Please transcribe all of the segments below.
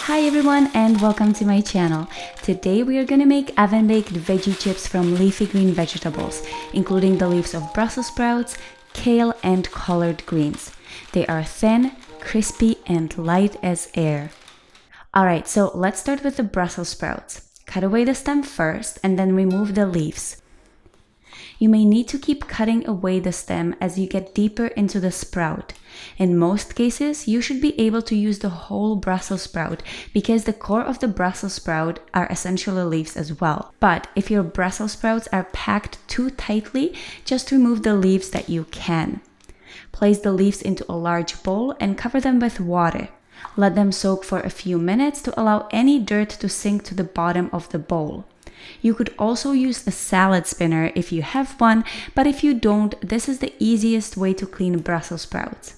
Hi everyone and welcome to my channel. Today we are going to make oven-baked veggie chips from leafy green vegetables, including the leaves of Brussels sprouts, kale and collard greens. They are thin, crispy and light as air. Alright, so let's start with the Brussels sprouts. Cut away the stem first and then remove the leaves. You may need to keep cutting away the stem as you get deeper into the sprout. In most cases, you should be able to use the whole Brussels sprout because the core of the Brussels sprout are essentially leaves as well. But if your Brussels sprouts are packed too tightly, just remove the leaves that you can. Place the leaves into a large bowl and cover them with water. Let them soak for a few minutes to allow any dirt to sink to the bottom of the bowl. You could also use a salad spinner if you have one, but if you don't, this is the easiest way to clean Brussels sprouts.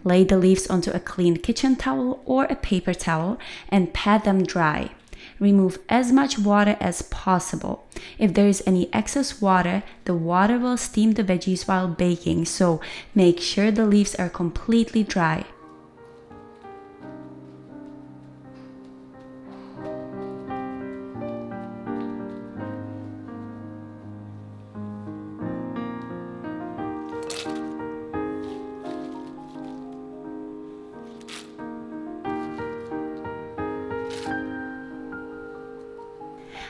Lay the leaves onto a clean kitchen towel or a paper towel and pat them dry. Remove as much water as possible. If there is any excess water, the water will steam the veggies while baking, so make sure the leaves are completely dry.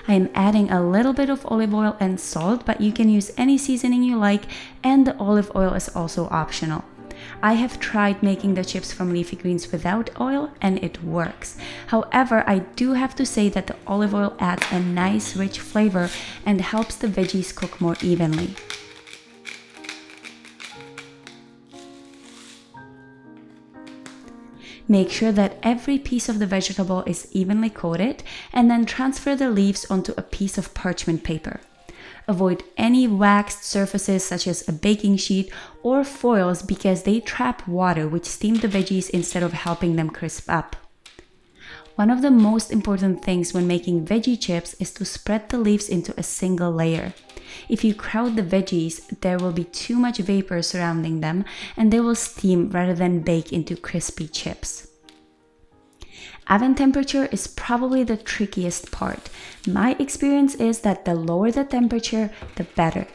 I am adding a little bit of olive oil and salt, but you can use any seasoning you like, and the olive oil is also optional. I have tried making the chips from leafy greens without oil and it works. However, I do have to say that the olive oil adds a nice rich flavor and helps the veggies cook more evenly. Make sure that every piece of the vegetable is evenly coated and then transfer the leaves onto a piece of parchment paper. Avoid any waxed surfaces such as a baking sheet or foils because they trap water which steam the veggies instead of helping them crisp up. One of the most important things when making veggie chips is to spread the leaves into a single layer. If you crowd the veggies, there will be too much vapor surrounding them and they will steam rather than bake into crispy chips. Oven temperature is probably the trickiest part. My experience is that the lower the temperature, the better.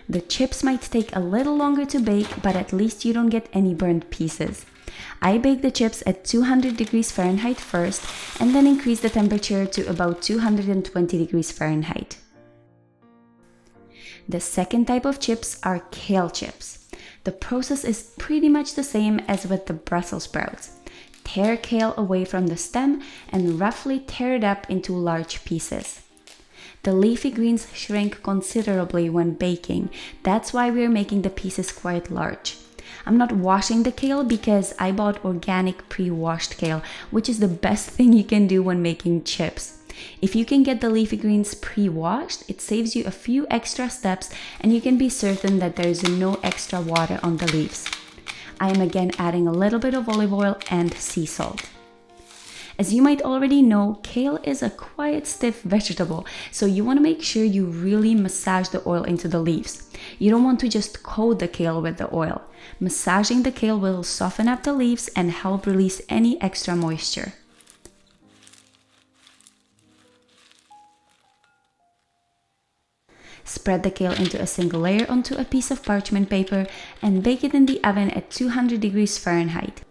The chips might take a little longer to bake, but at least you don't get any burnt pieces. I bake the chips at 200 degrees Fahrenheit first and then increase the temperature to about 220 degrees Fahrenheit. The second type of chips are kale chips. The process is pretty much the same as with the Brussels sprouts. Tear kale away from the stem and roughly tear it up into large pieces. The leafy greens shrink considerably when baking. That's why we're making the pieces quite large. I'm not washing the kale because I bought organic pre-washed kale, which is the best thing you can do when making chips. If you can get the leafy greens pre-washed, it saves you a few extra steps and you can be certain that there is no extra water on the leaves. I am again adding a little bit of olive oil and sea salt. As you might already know, kale is a quite stiff vegetable, so you want to make sure you really massage the oil into the leaves. You don't want to just coat the kale with the oil. Massaging the kale will soften up the leaves and help release any extra moisture. Spread the kale into a single layer onto a piece of parchment paper and bake it in the oven at 200 degrees Fahrenheit.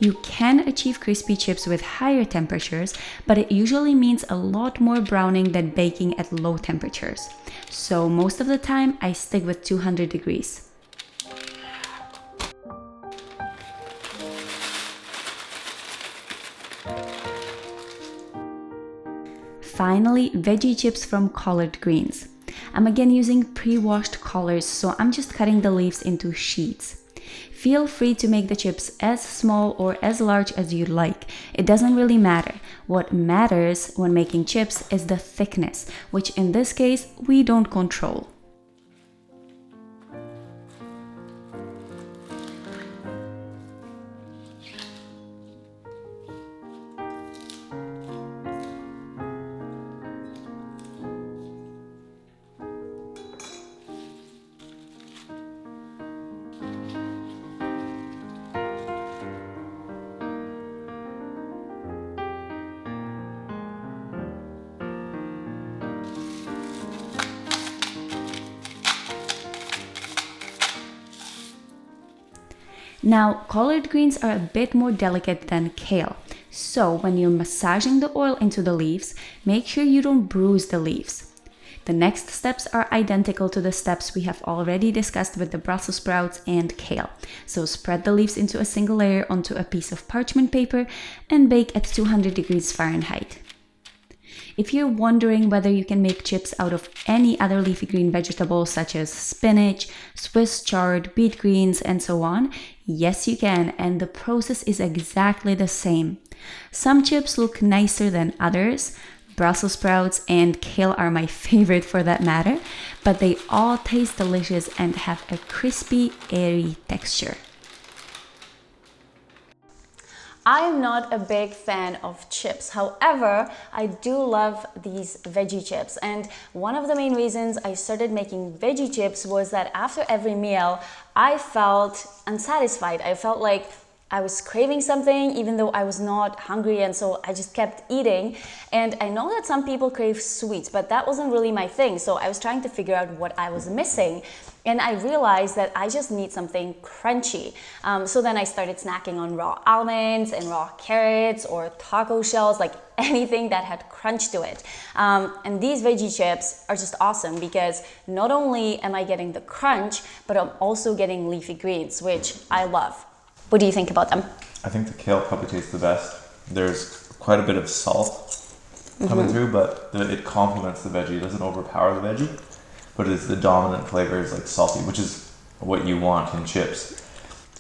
You can achieve crispy chips with higher temperatures, but it usually means a lot more browning than baking at low temperatures. So most of the time, I stick with 200 degrees. Finally, veggie chips from collard greens. I'm again using pre-washed collars, so I'm just cutting the leaves into sheets. Feel free to make the chips as small or as large as you like. It doesn't really matter. What matters when making chips is the thickness, which in this case, we don't control. Now, collard greens are a bit more delicate than kale, so when you're massaging the oil into the leaves, make sure you don't bruise the leaves. The next steps are identical to the steps we have already discussed with the Brussels sprouts and kale. So spread the leaves into a single layer onto a piece of parchment paper and bake at 200 degrees Fahrenheit. If you're wondering whether you can make chips out of any other leafy green vegetables such as spinach, Swiss chard, beet greens, and so on, yes you can, and the process is exactly the same. Some chips look nicer than others. Brussels sprouts and kale are my favorite for that matter, but they all taste delicious and have a crispy, airy texture. I am not a big fan of chips. However, I do love these veggie chips. And one of the main reasons I started making veggie chips was that after every meal, I felt unsatisfied. I felt like I was craving something even though I was not hungry, and so I just kept eating. And I know that some people crave sweets, but that wasn't really my thing. So I was trying to figure out what I was missing. And I realized that I just need something crunchy. So then I started snacking on raw almonds and raw carrots or taco shells, like anything that had crunch to it. And these veggie chips are just awesome because not only am I getting the crunch, but I'm also getting leafy greens, which I love. What do you think about them? I think the kale probably tastes the best. There's quite a bit of salt coming through, but it complements the veggie. It doesn't overpower the veggie, but it's the dominant flavor is like salty, which is what you want in chips.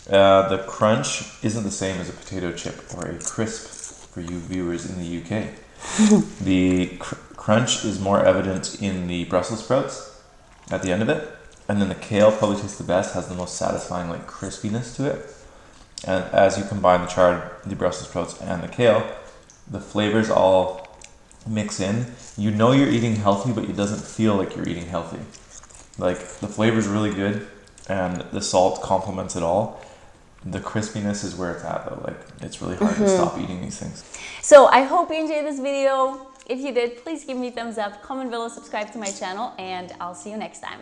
The crunch isn't the same as a potato chip or a crisp for you viewers in the UK. The crunch is more evident in the Brussels sprouts at the end of it, and then the kale probably tastes the best, has the most satisfying like crispiness to it. And as you combine the chard, the Brussels sprouts, and the kale, the flavors all mix in. You know you're eating healthy, but it doesn't feel like you're eating healthy. Like, the flavor's really good, and the salt complements it all. The crispiness is where it's at, though. Like, it's really hard to stop eating these things. So I hope you enjoyed this video. If you did, please give me a thumbs up, comment below, subscribe to my channel, and I'll see you next time.